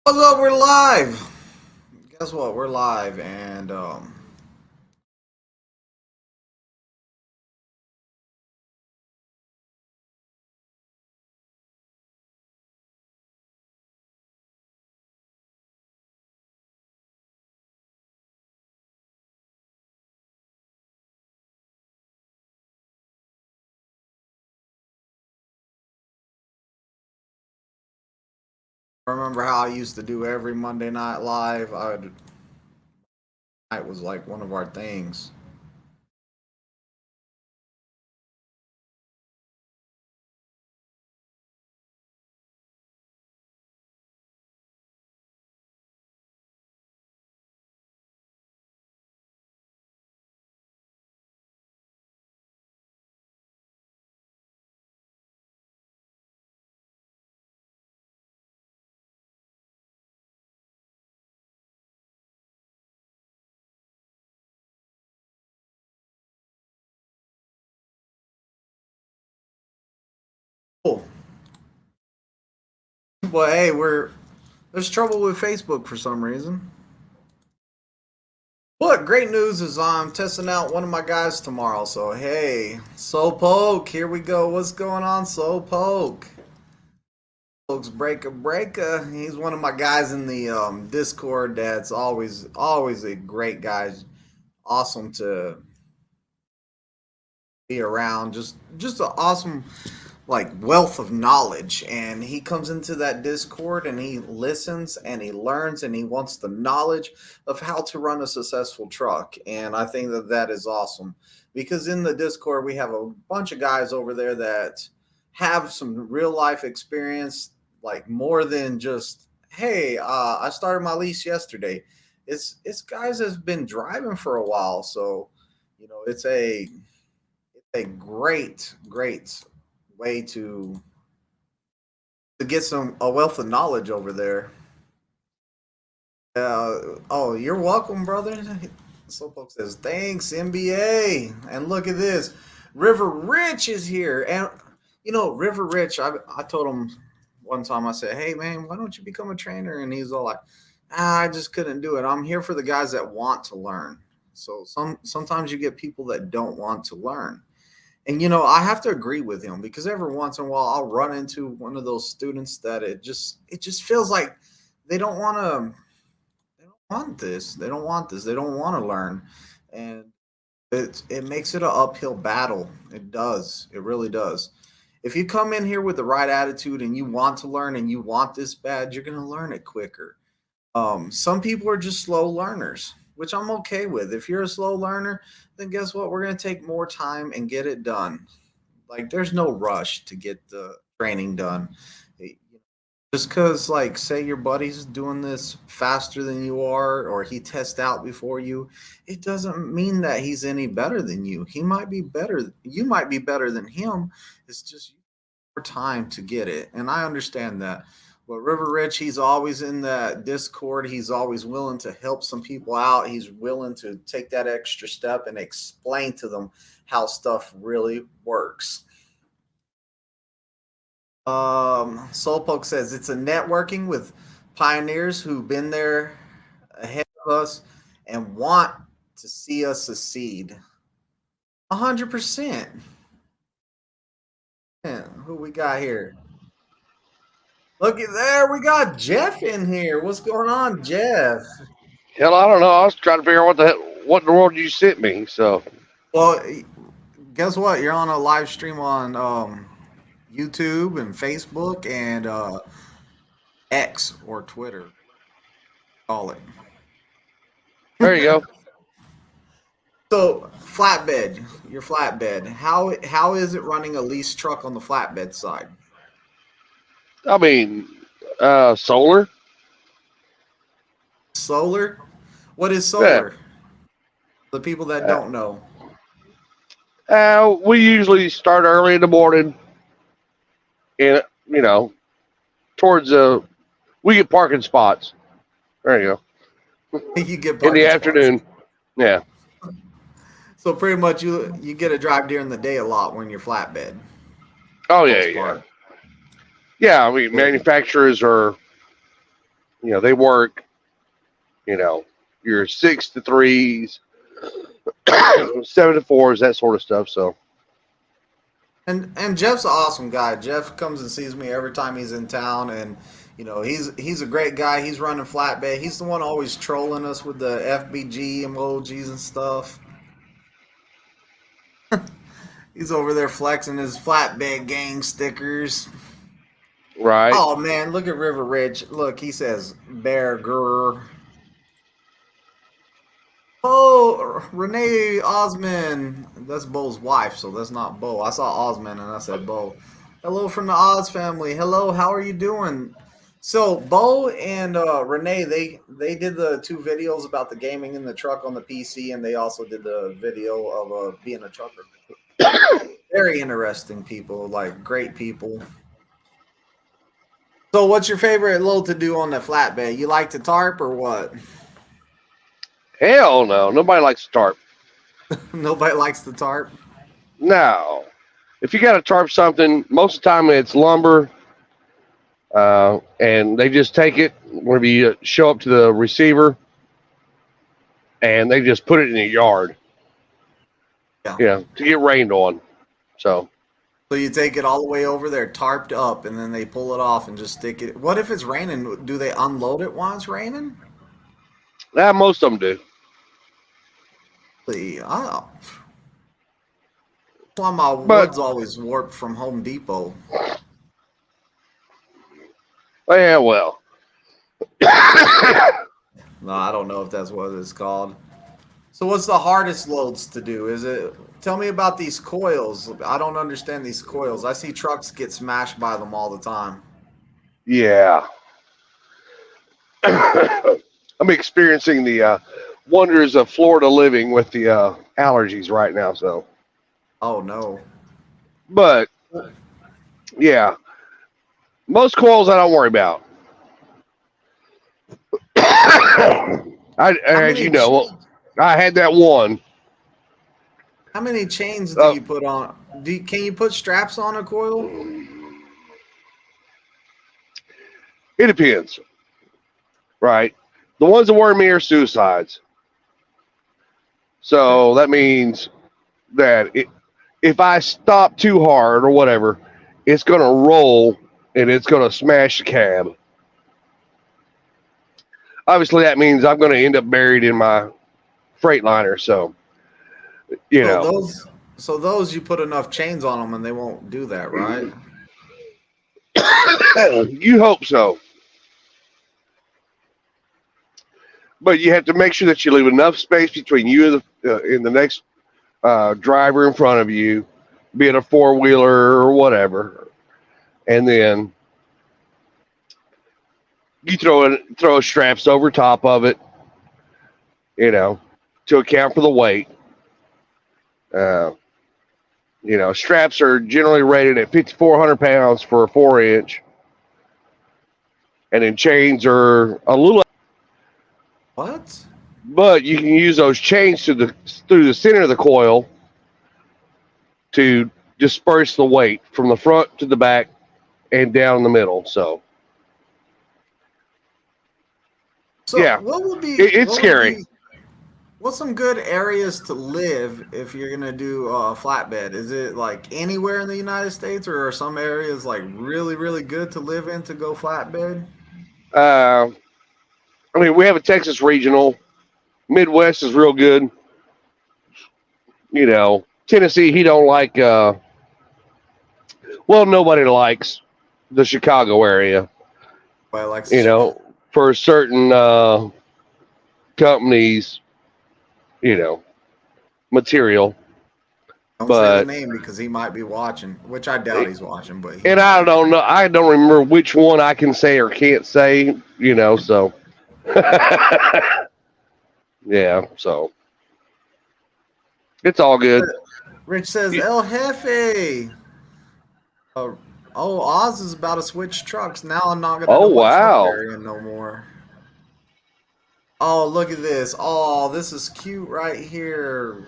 What's up? We're live. Guess what? We're live, and I remember how I used to do every Monday night live. It was like one of our things. Cool. But hey, there's trouble with Facebook for some reason. But great news is I'm testing out one of my guys tomorrow. So hey, Soul Poke, here we go. What's going on, Soul Poke? Folks, breaker. He's one of my guys in the Discord. That's always a great guy. Awesome to be around. Just an awesome like wealth of knowledge, and he comes into that Discord and he listens and he learns and he wants the knowledge of how to run a successful truck. And I think that that is awesome because in the Discord we have a bunch of guys over there that have some real life experience, like more than just hey, I started my lease yesterday. It's guys that's been driving for a while. So it's a great way to get some a wealth of knowledge over there. Oh, you're welcome, brother. Slowpoke says thanks, NBA. And look at this, River Rich is here, and River Rich. I told him one time. I said, hey man, why don't you become a trainer? And he's all like, I just couldn't do it. I'm here for the guys that want to learn. So sometimes you get people that don't want to learn. And I have to agree with him because every once in a while I'll run into one of those students that it just feels like they don't want to they don't want this. They don't want this. They don't want to learn. And it makes it an uphill battle. It does. It really does. If you come in here with the right attitude and you want to learn and you want this bad, you're going to learn it quicker. Some people are just slow learners, which I'm okay with. If you're a slow learner, then guess what? We're going to take more time and get it done. Like, there's no rush to get the training done. Just because, like, say your buddy's doing this faster than you are, or he tests out before you, it doesn't mean that he's any better than you. He might be better. You might be better than him. It's just more time to get it. And I understand that. But River Rich, he's always in that Discord. He's always willing to help some people out. He's willing to take that extra step and explain to them how stuff really works. Soulpoke says it's a networking with pioneers who've been there ahead of us and want to see us succeed. 100%. Yeah, who we got here? Look at there, we got Jeff in here. What's going on, Jeff? Hell, I don't know. I was trying to figure out what in the world you sent me. So, Well, guess what? You're on a live stream on YouTube and Facebook and X or Twitter, call it. there you go. So flatbed, your flatbed. How is it running a lease truck on the flatbed side? I mean, solar. Solar? What is Yeah. solar? The people that Uh, don't know. we usually start early in the morning, and towards we get parking spots. There you go. You get In the parking spots. afternoon. Yeah. So pretty much you get to drive during the day a lot when you're flatbed. Oh yeah, Most yeah, part. yeah. I mean, Yeah. manufacturers are, they work, your 6 to 3s, 7 to 4s, that sort of stuff. So, And Jeff's an awesome guy. Jeff comes and sees me every time he's in town, and he's a great guy. He's running flatbed. He's the one always trolling us with the FBG emojis and stuff. He's over there flexing his flatbed gang stickers. right. Oh man, look at River Ridge. Look, he says Bear Grr. Oh, Renee Osman. That's Bo's wife, so that's not Bo. I saw Osman and I said Bo. Hello from the Oz family. Hello, how are you doing? So Bo and Renee, they did the 2 videos about the gaming in the truck on the PC, and they also did the video of being a trucker. Very interesting people, like great people. So, what's your favorite load to do on the flatbed? You like to tarp or what? Hell no. Nobody likes to tarp. Nobody likes the tarp. No. If you got to tarp something, most of the time it's lumber, and they just take it whenever you show up to the receiver, and they just put it in the yard. Yeah. To get rained on. So you take it all the way over there, tarped up, and then they pull it off and just stick it. What if it's raining? Do they unload it while it's raining? most of them do. Oh. That's why my wood's always warped from Home Depot. Yeah, well. No, I don't know if that's what it's called. So what's the hardest loads to do? Tell me about these coils. I don't understand these coils. I see trucks get smashed by them all the time. Yeah. I'm experiencing the wonders of Florida living with the allergies right now. So. Oh no. But yeah, most coils I don't worry about. As you know, I had that one. How many chains do you put on? Can you put straps on a coil? It depends. Right. The ones that worry me are suicides. So that means that if I stop too hard or whatever, it's going to roll and it's going to smash the cab. Obviously, that means I'm going to end up buried in my Freightliner. So, those you put enough chains on them and they won't do that, right? You hope so. But you have to make sure that you leave enough space between you and the next driver in front of you, be it a 4-wheeler or whatever. And then you throw straps over top of it, to account for the weight. Straps are generally rated at 5,400 pounds for a 4-inch. And then chains are a little. What? But you can use those chains through the center of the coil to disperse the weight from the front to the back and down the middle. So yeah, what would be? It's scary. What's some good areas to live if you're gonna do a flatbed? Is it like anywhere in the United States, or are some areas like really, really good to live in to go flatbed? We have a Texas regional. Midwest is real good. Tennessee, he don't like. Nobody likes the Chicago area. For certain companies, material. Don't say the name because he might be watching, which I doubt he's watching. But I don't know. I don't remember which one I can say or can't say. So. Yeah, so it's all good. Rich says, El Jefe. Oz is about to switch trucks. Now I'm not going to know what truck area no more. Oh, look at this. Oh, this is cute right here.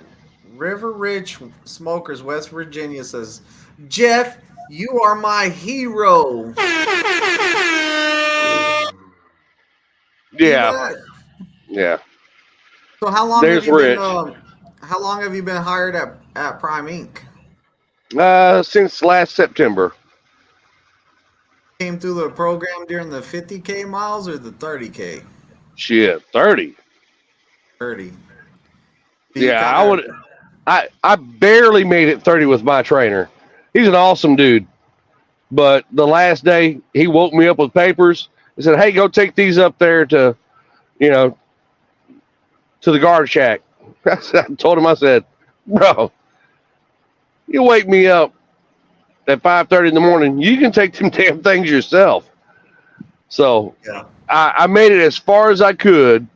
River Ridge Smokers, West Virginia says, Jeff, you are my hero. See Yeah, that? yeah. So how long have There's you been? Rich. How long have you been hired at Prime Inc? Since last September. Came through the program during the 50K miles or the 30K? Shit, 30. 30. So you Yeah, kind I of would. I barely made it 30 with my trainer. He's an awesome dude. But the last day, he woke me up with papers. He said, "Hey, go take these up there to, you know, to the guard shack." I told him, I said, "Bro, you wake me up at 5:30 in the morning. You can take them damn things yourself." So yeah. I made it as far as I could.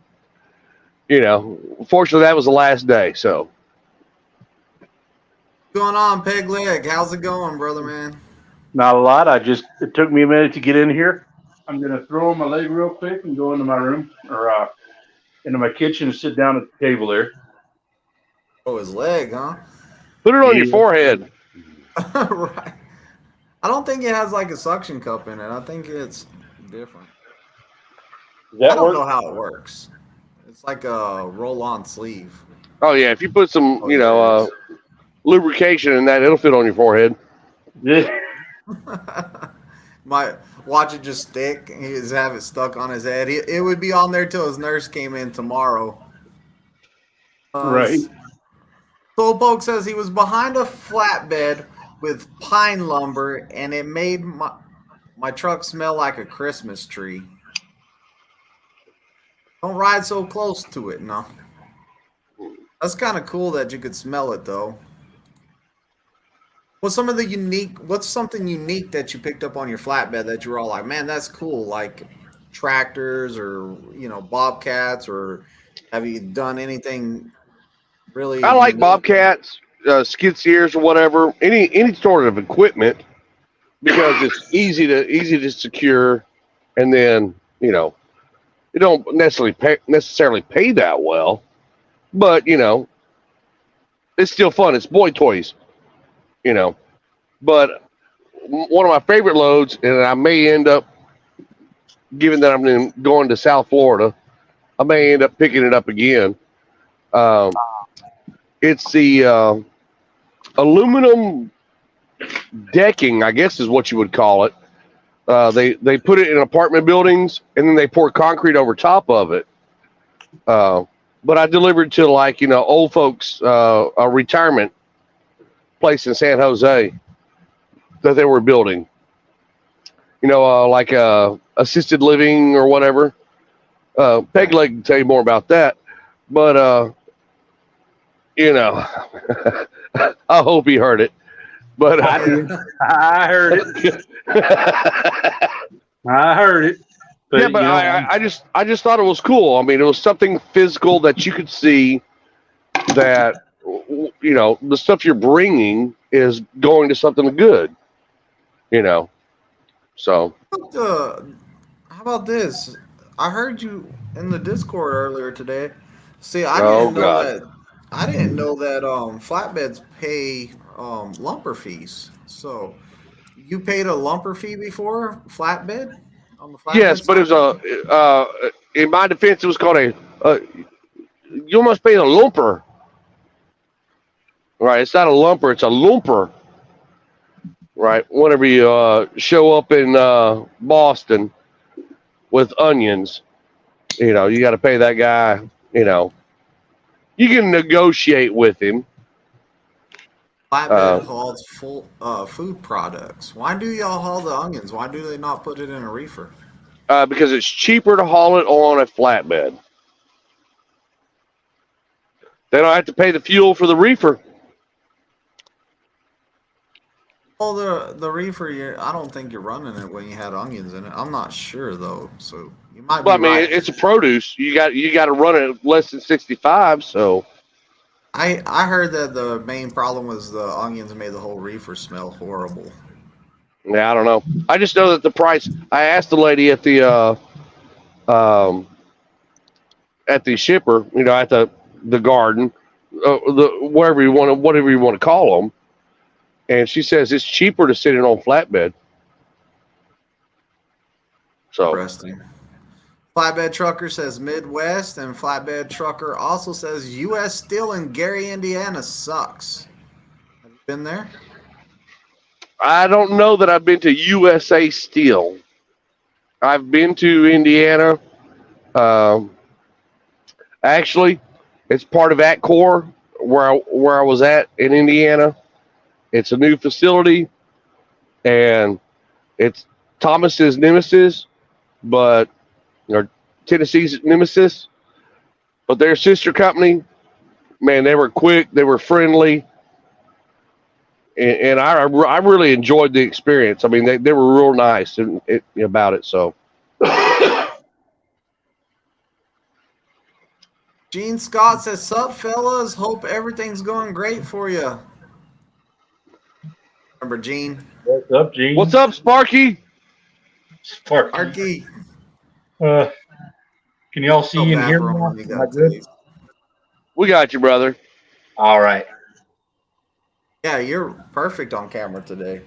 Fortunately, that was the last day. So What's going on, Peg Leg? How's it going, brother man? Not a lot. It took me a minute to get in here. I'm gonna throw on my leg real quick and go into my room or into my kitchen and sit down at the table there. Oh, his leg, huh? put it on your Yeah. forehead. Right. I don't think it has like a suction cup in it. I think it's different. Does I that don't work? know how it works. It's like a roll-on sleeve. Oh yeah, if you put some, Oh, there it is. lubrication in that, it'll fit on your forehead. Yeah. Might watch it just stick. He just have it stuck on his head. It would be on there till his nurse came in tomorrow. Right. Slowpoke says he was behind a flatbed with pine lumber, and it made my truck smell like a Christmas tree. Don't ride so close to it, no. That's kind of cool that you could smell it, though. What's something unique that you picked up on your flatbed that you were all like, man, that's cool? Like tractors or, bobcats, or have you done anything really I like unique? bobcats, skid steers, or whatever. Any sort of equipment because it's easy to secure, and then you don't necessarily pay that well, but it's still fun. It's boy toys, you know. But one of my favorite loads, and I may end up, given that I'm going to South Florida, I may end up picking it up again. Um, it's the aluminum decking, I guess is what you would call it. They put it in apartment buildings and then they pour concrete over top of it. But I delivered to old folks a retirement place in San Jose that they were building. Like assisted living or whatever. Peg Leg can tell you more about that. But I hope he heard it. But I did. I heard it. I heard it. But, yeah, but I just thought it was cool. I mean, it was something physical that you could see that the stuff you're bringing is going to something good. So How about this? I heard you in the Discord earlier today. See, oh god, I didn't know that flatbeds pay lumper fees. So you paid a lumper fee before flatbed on the flatbed yes, but it side? was in my defense, it was called you must pay a lumper, right? It's not a lumper, it's a lumper, right? Whenever you show up in Boston with onions, you got to pay that guy. You can negotiate with him. Flatbed hauls full food products. Why do y'all haul the onions? Why do they not put it in a reefer? Because it's cheaper to haul it on a flatbed. They don't have to pay the fuel for the reefer. Well, the reefer, I don't think you're running it when you had onions in it. I'm not sure though, so you might be Well, I mean, right. it's a produce. You got to run it at less than 65. So I heard that the main problem was the onions made the whole reefer smell horrible. yeah, I don't know. I just know that the price. I asked the lady at the shipper, at the garden, whatever you want to call them, and she says it's cheaper to sit it on flatbed. So Interesting. Flatbed Trucker says Midwest, and Flatbed Trucker also says U.S. Steel in Gary, Indiana sucks. Have you been there? I don't know that I've been to USA Steel. I've been to Indiana. Um, Actually, it's part of Atcor where I was at in Indiana. It's a new facility, and it's Thomas's nemesis, but or Tennessee's nemesis. But their sister company, man, they were quick, they were friendly, and I really enjoyed the experience. I mean, they were real nice about it. So. Gene Scott says, "Sup, fellas? Hope everything's going great for you." Remember Gene? What's up, Gene? What's up, Sparky? Sparky. Arky. Can y'all see Feel and bad hear for me? him now? when he Am I got good? tased. We got you, brother. All right. Yeah, you're perfect on camera today.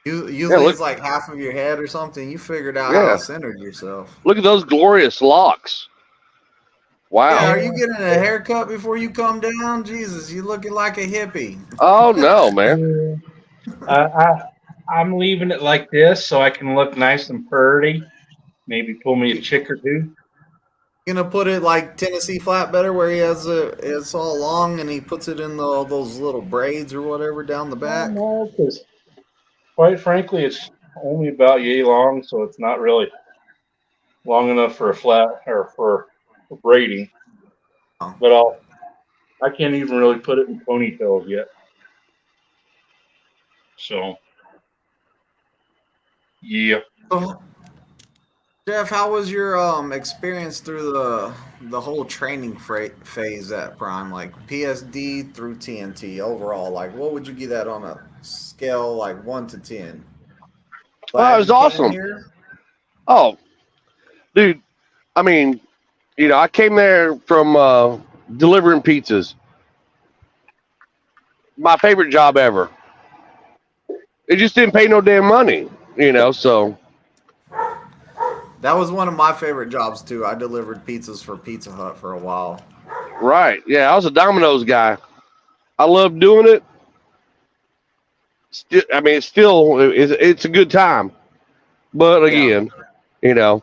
Usually look- it's like half of your head or something. You figured out Yeah. how to center yourself. Look at those glorious locks. Wow. Yeah, are you getting a haircut before you come down? Jesus, you looking like a hippie. Oh no, man. I'm leaving it like this so I can look nice and pretty. Maybe pull me a chick or two. Gonna put it like Tennessee Flatbedder, where he has it's all long and he puts it in those little braids or whatever down the back. No, because quite frankly, it's only about yay long, so it's not really long enough for a flat or for braiding. Oh. But I can't even really put it in ponytails yet. So, yeah. So, Jeff, how was your experience through the whole training phase at Prime, like PSD through TNT overall? Like, what would you give that on a scale like 1 to 10? Oh, it was you came awesome. here? Oh, dude. I mean, I came there from delivering pizzas. My favorite job ever. It just didn't pay no damn money, so. That was one of my favorite jobs too. I delivered pizzas for Pizza Hut for a while. Right. Yeah, I was a Domino's guy. I loved doing it. It's a good time. But again, even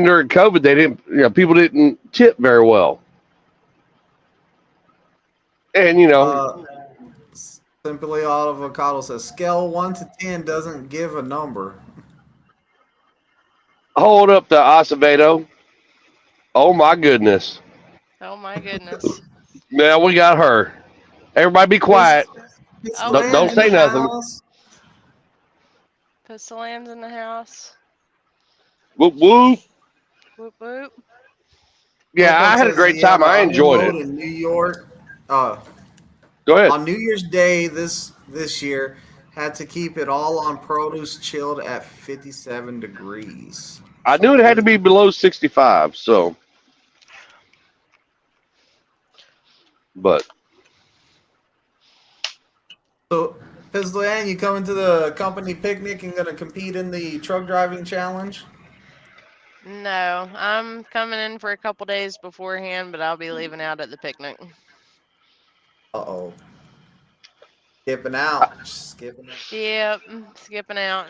during COVID, they didn't, people didn't tip very well. And, Simply Avocado says scale 1 to 10 doesn't give a number. hold up the Acevedo. Oh, my goodness. Oh my goodness. Now we got her. Everybody be quiet. Oh, Don't say nothing. Pistol Lamb's in the house. Whoop, whoop. Whoop whoop. Yeah, I had a great time. I enjoyed it. In New York, Go ahead. on New Year's Day this year, had to keep it all on produce chilled at 57 degrees. I knew it had to be below 65, so. But. So, Pistol Ann, you coming to the company picnic and going to compete in the truck driving challenge? No, I'm coming in for a couple days beforehand, but I'll be leaving out at the picnic. Uh-oh. Skipping out. Yep, skipping out.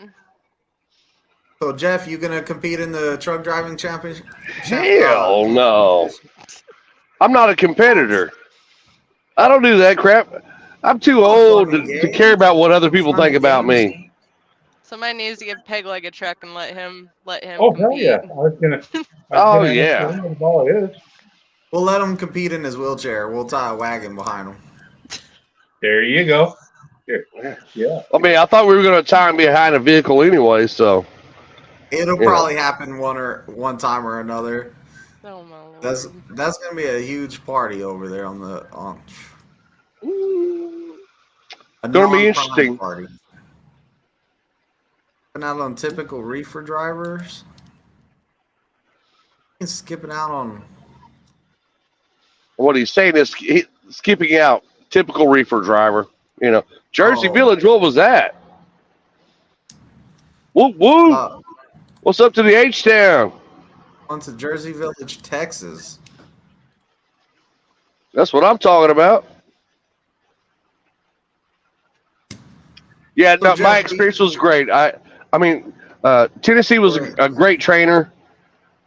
So, Jeff, you going to compete in the truck driving championship? Hell no. I'm not a competitor. I don't do that crap. I'm too old to care about what other people think about me. Somebody needs to give Peg Leg a truck and let him Oh, compete. hell yeah. I was gonna Oh, yeah. ask what the ball is. We'll let him compete in his wheelchair. We'll tie a wagon behind him. There you go. Here. Yeah. I mean, I thought we were going to tie him behind a vehicle anyway, so. It'll Yeah. probably happen one time or another. Oh my lord. That's gonna be a huge party over there on a Gonna be non-prime interesting. party. Skipping out on typical reefer drivers. Skipping out on. What he's saying is skipping out typical reefer driver. Jersey Oh. Village, what was that? Woo woo! Uh, What's up to the H-Town? on to Jersey Village, Texas. That's what I'm talking about. Yeah, So no, my Jeff, experience was great. I mean, Tennessee was a great trainer.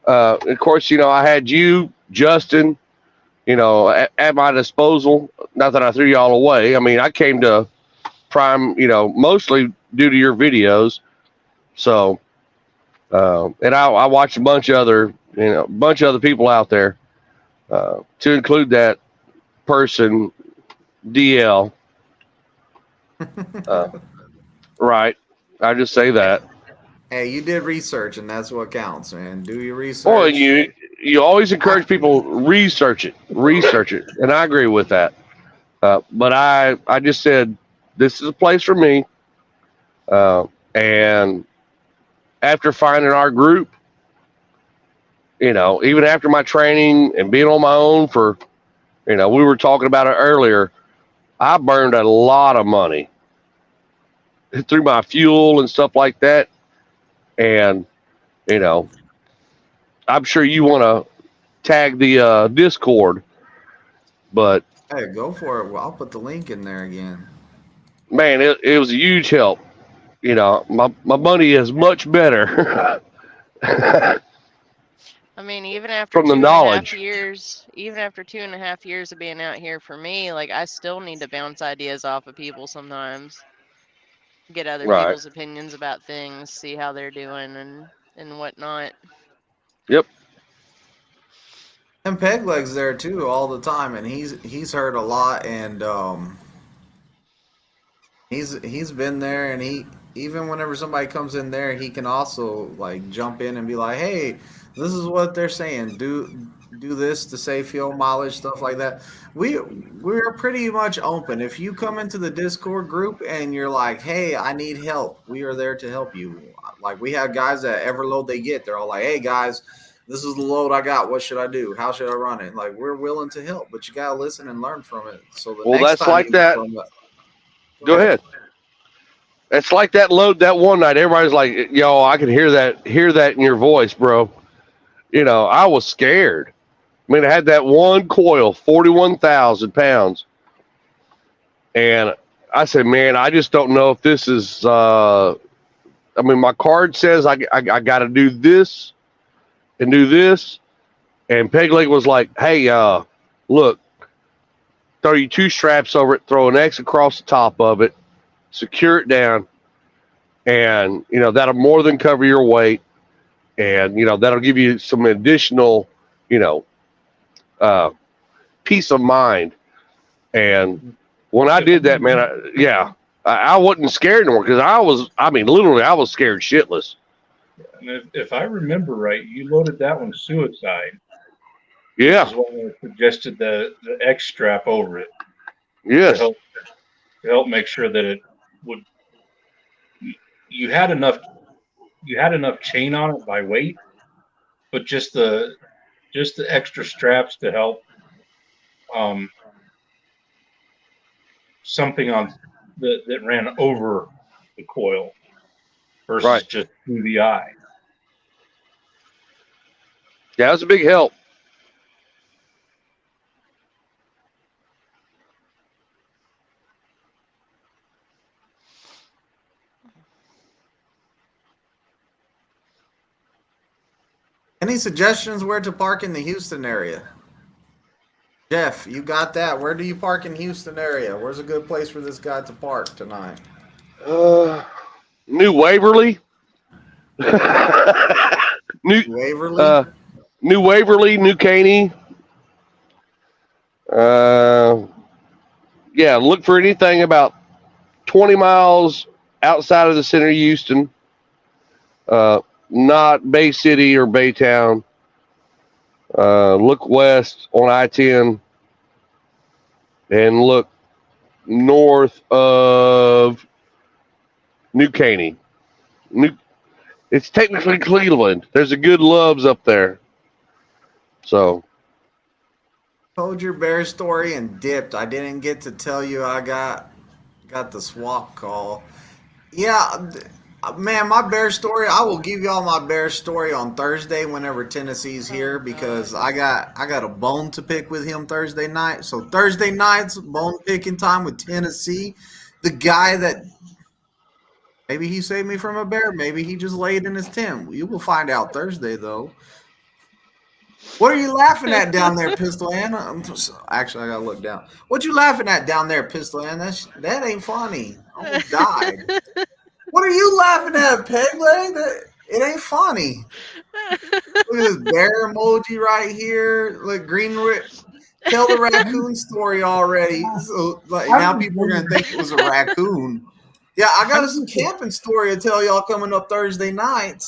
Of course, I had you, Justin, at my disposal. Not that I threw y'all away. I mean, I came to Prime, mostly due to your videos. So, and I watched a bunch of other people out there, to include that person, DL. Right. I just say that. hey, you did research, and that's what counts, man. Do your Well, research. you always encourage people research it, and I agree with that. But I just said this is a place for me, and after finding our group, even after my training and being on my own for, we were talking about it earlier, I burned a lot of money through my fuel and stuff like that, and I'm sure you want to tag the Discord, but Hey, go for it. Well, I'll put the link in there again. man, it was a huge help. My money is much better I mean, even after from the 2.5 knowledge. years, even after 2.5 years of being out here, for me, like I still need to bounce ideas off of people sometimes, get other Right. people's opinions about things, see how they're doing and whatnot. Yep. And Pegleg's there too all the time, and he's heard a lot, and he's been there, and he even whenever somebody comes in there, he can also like jump in and be like, hey, this is what they're saying. Do this to save fuel mileage, stuff like that. We're pretty much open. If you come into the Discord group and you're like, hey, I need help, we are there to help you. Like we have guys that every load they get, they're all like, hey guys, this is the load I got. What should I do? How should I run it? Like we're willing to help, but you gotta listen and learn from it. So the Well, next that's time like you that. come up, Go ahead. It's like that load that one night. Everybody's like, "Yo, I can hear that in your voice, bro." I was scared. I mean, I had that one coil, 41,000 pounds, and I said, "Man, I just don't know if this is." I mean, my card says I got to do this and do this, and Peg Leg was like, "Hey, look, throw you 2 straps over it, throw an X across the top of it, secure it down, and that'll more than cover your weight, and that'll give you some additional peace of mind." And when I did that, man, I wasn't scared anymore, because literally I was scared shitless. And if I remember right, you loaded that one suicide. Yeah. This is when I suggested the X strap over it Yes. to help make sure that it would. You had enough chain on it by weight, but just the extra straps to help something on that ran over the coil versus Right. just through the eye. Yeah, it was a big help. Any suggestions where to park in the Houston area? Jeff, you got that. Where do you park in Houston area? Where's a good place for this guy to park tonight? New Waverly. Waverly? New Waverly, New Caney. Yeah, look for anything about 20 miles outside of the center of Houston. Not Bay City or Baytown. Look west on I-10 and look north of New Caney. It's technically Cleveland. There's a good Loves up there. So Told your bear story and dipped. I didn't get to tell you I got the swap call. Yeah, Man, my bear story. I will give y'all my bear story on Thursday whenever Tennessee's here because I got a bone to pick with him Thursday night. So Thursday nights bone picking time with Tennessee. The guy that maybe he saved me from a bear, maybe he just laid in his tent. You will find out Thursday though. What are you laughing at down there, Pistol Anna? Actually, I gotta look down. What you laughing at down there, Pistol Anna? That ain't funny. I almost died. What are you laughing at, Peg Leg? It ain't funny. Look at this bear emoji right here. Look, tell the raccoon story already. So, like, now people are gonna think it was a raccoon. Yeah, I got a camping story to tell y'all coming up Thursday night.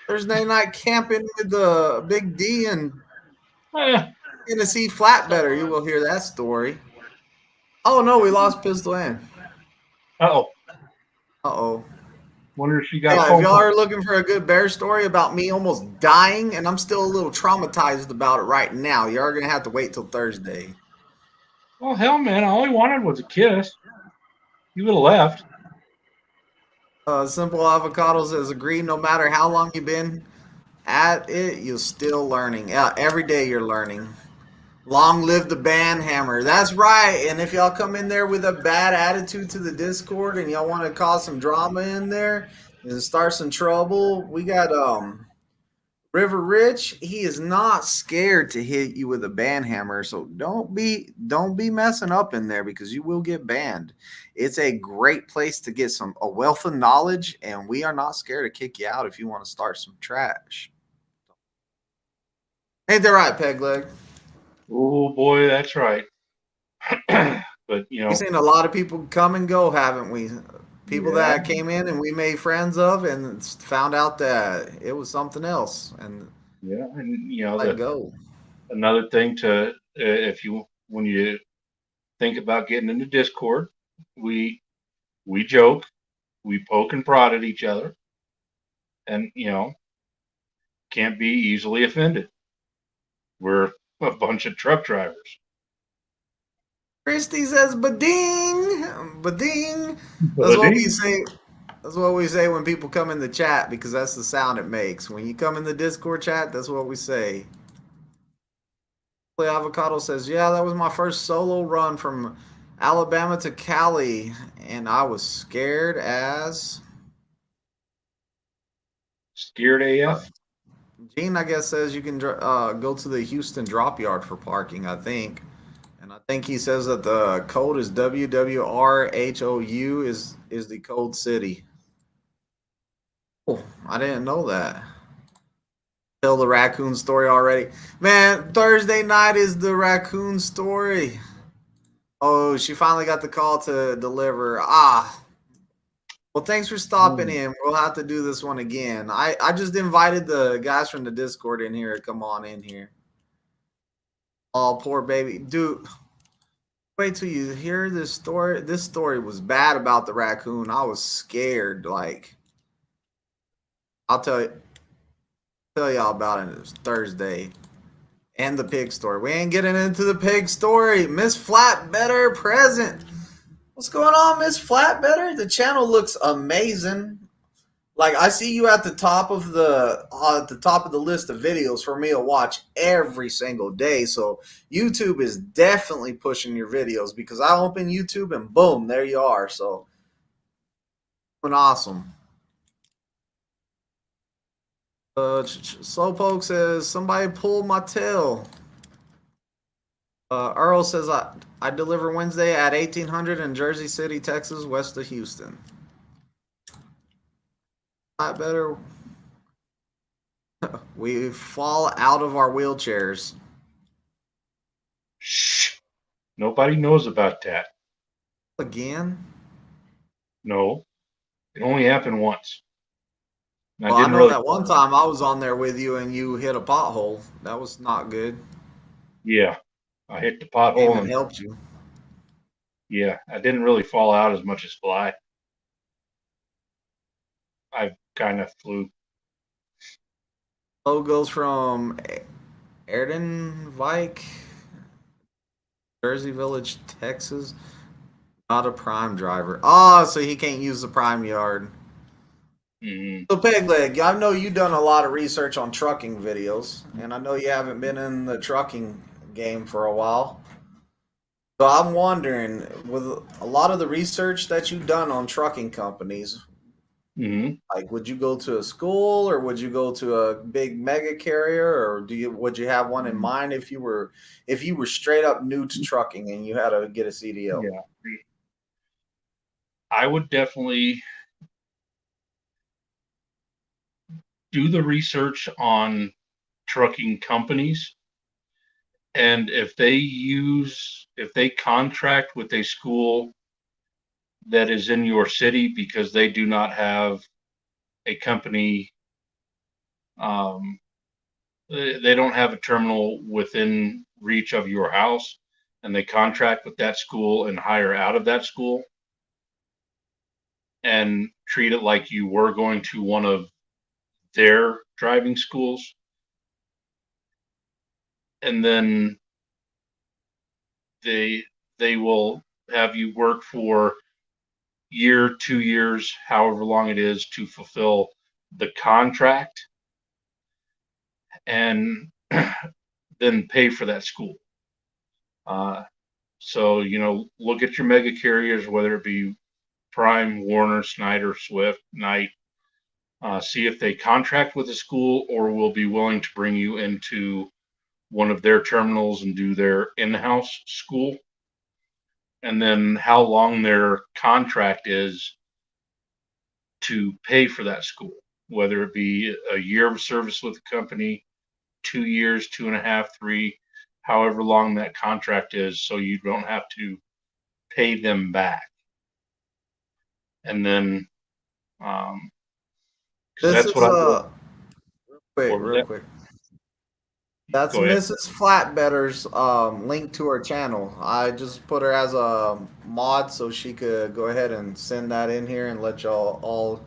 Thursday night camping with the Big D and Tennessee Flatbetter. You will hear that story. Oh no, we lost Pistol Ann. Uh-oh. Uh-oh. Wonder if she got Yeah, if y'all are looking for a good bear story about me almost dying, and I'm still a little traumatized about it right now, you are going to have to wait till Thursday. Well, hell, man, all he wanted was a kiss. You would have left. Simple Avocado says, agree, no matter how long you've been at it, you're still learning. Every day you're learning. Long live the band hammer. That's right. And if y'all come in there with a bad attitude to the Discord and y'all want to cause some drama in there and start some trouble, we got River Rich. He is not scared to hit you with a band hammer. So don't be messing up in there because you will get banned. It's a great place to get a wealth of knowledge, and we are not scared to kick you out if you want to start some trash. Ain't that right, Peg Leg? Oh boy, that's right. But you know, we've seen a lot of people come and go, haven't we? People that came in and we made friends of and found out that it was something else, and and you know, let go. Another thing to when you think about getting into Discord, we joke, we poke and prod at each other, and you know, can't be easily offended. We're a bunch of truck drivers. Christy says, "Bading, bading." That's what we say. That's what we say when people come in the chat because that's the sound it makes. When you come in the Discord chat, that's what we say. Play Avocado says, "Yeah, that was my first solo run from Alabama to Cali, and I was scared as scared AF." Gene, I guess, says you can go to the Houston drop yard for parking, I think. And I think he says that the code is WWRHOU is the code city. Oh, I didn't know that. Tell the raccoon story already. Man, Thursday night is the raccoon story. Oh, she finally got the call to deliver. Well, thanks for stopping in. We'll have to do this one again. I just invited the guys from the Discord in here to come on in here. Oh, poor baby. Dude, wait till you hear this story. This story was bad about the raccoon. I was scared. Like, I'll tell y'all about it. It was Thursday. And the pig story. We ain't getting into the pig story. Miss Flatbetter present. What's going on, Miss Flatbetter? The channel looks amazing. Like, I see you at the top of the list of videos for me to watch every single day. So YouTube is definitely pushing your videos because I open YouTube and boom, there you are. So awesome. Slowpoke says somebody pulled my tail. Earl says I deliver Wednesday at 1800 in Jersey City, Texas, west of Houston. Not better. We fall out of our wheelchairs. Shh. Nobody knows about that. Again? No. It only happened once. Well, I know that one time I was on there with you and you hit a pothole. That was not good. Yeah. I hit the pothole and helped you. Yeah, I didn't really fall out as much as fly. I kind of flew. Goes from Erdenvike, Jersey Village, Texas. Not a prime driver. Oh, so he can't use the prime yard. Mhm. So Pegleg, I know you've done a lot of research on trucking videos, and I know you haven't been in the trucking game for a while. So I'm wondering, with a lot of the research that you've done on trucking companies, Mhm. like would you go to a school or would you go to a big mega carrier, or would you have one in mind if you were straight up new to trucking and you had to get a CDL? Yeah. I would definitely do the research on trucking companies, and if they contract with a school that is in your city because they do not have a company, um, they don't have a terminal within reach of your house, and they contract with that school and hire out of that school and treat it like you were going to one of their driving schools, and then they they will have you work for year, 2 years, however long it is to fulfill the contract, and then pay for that school. Uh, so, look at your mega carriers, whether it be Prime, Warner, Snyder, Swift, Knight. See if they contract with a school or will be willing to bring you into one of their terminals and do their in-house school. And then how long their contract is to pay for that school, whether it be a year of service with the company, 2 years, 2.5, 3, however long that contract is, so you don't have to pay them back. And then, because This that's is what I did. What was real that? quick. That's Go ahead. Mrs. Flatbedder's link to her channel. I just put her as a mod so she could go ahead and send that in here and let y'all all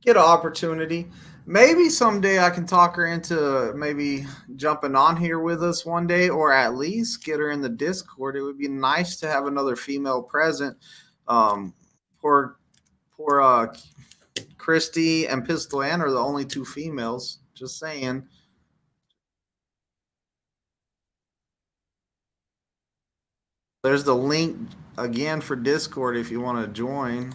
get an opportunity. Maybe someday I can talk her into maybe jumping on here with us one day, or at least get her in the Discord. It would be nice to have another female present. Um, poor, poor Christy and Pistol Ann are the only two females. Just saying. There's the link again for Discord if you want to join.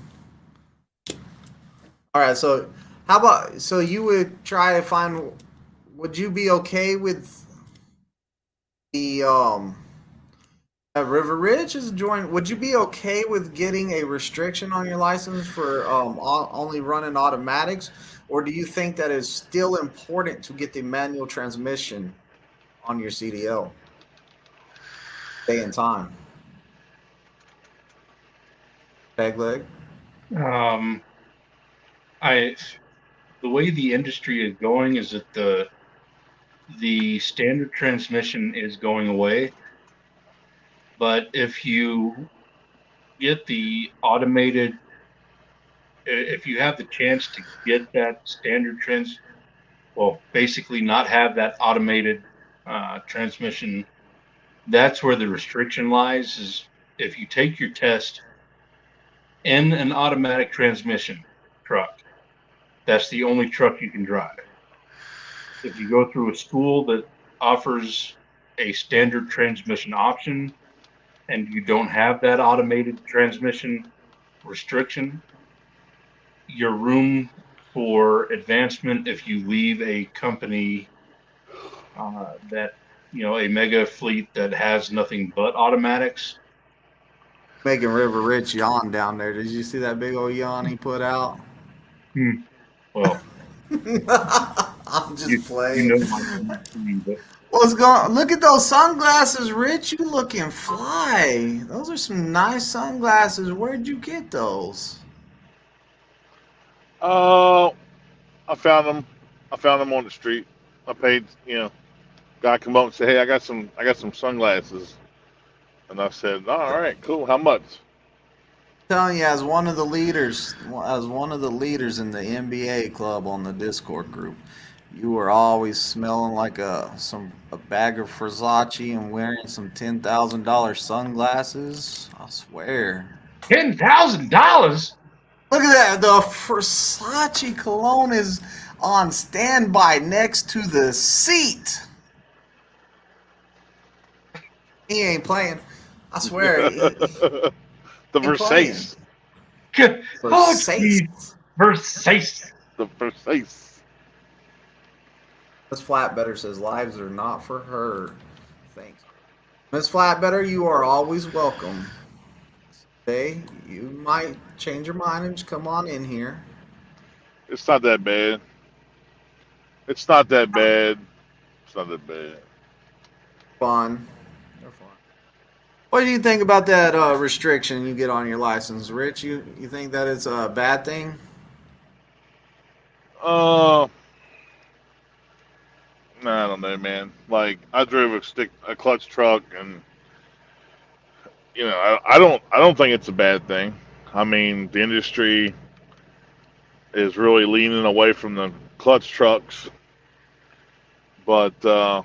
All right, so how about so you would try to find would you be okay with the River Ridge is joined. Would you be okay with getting a restriction on your license for only running automatics, or do you think that it's still important to get the manual transmission on your CDL? Day and time. Peg leg. Um, I the way the industry is going is that the standard transmission is going away. But if you get the automated, if you have the chance to get that standard well, basically not have that automated transmission, that's where the restriction lies. Is if you take your test in an automatic transmission truck, that's the only truck you can drive. If you go through a school that offers a standard transmission option and you don't have that automated transmission restriction, your room for advancement if you leave a company that, a mega fleet that has nothing but automatics. Making River Rich yawn down there. Did you see that big old yawn he put out? Well, I'm just you playing. know my opinion, but What's going? Look at those sunglasses, Rich. You looking fly. Those are some nice sunglasses. Where'd you get those? Oh, I found them. I found them on the street. I paid, guy come up and said, "Hey, I got some sunglasses." And I said, "All right, cool. How much?" Telling you, as one of the leaders in the NBA club on the Discord group, you were always smelling like a bag of Versace and wearing some $10,000 sunglasses. I swear. $10,000. Look at that. The Versace cologne is on standby next to the seat. He ain't playing. I swear. The ain't playing. Versace. Oh, Versace. geez. Versace. The Versace. Miss Flatbetter says lives are not for her. Thanks. Miss Flatbetter, you are always welcome. Today, you might change your mind and just come on in here. It's not that bad. It's not that bad. It's not that bad. Fun. They're fun. What do you think about that restriction you get on your license, Rich? You think that it's a bad thing? Nah, I don't know, man. Like I drove a clutch truck, and you know, I don't think it's a bad thing. I mean, the industry is really leaning away from the clutch trucks, but I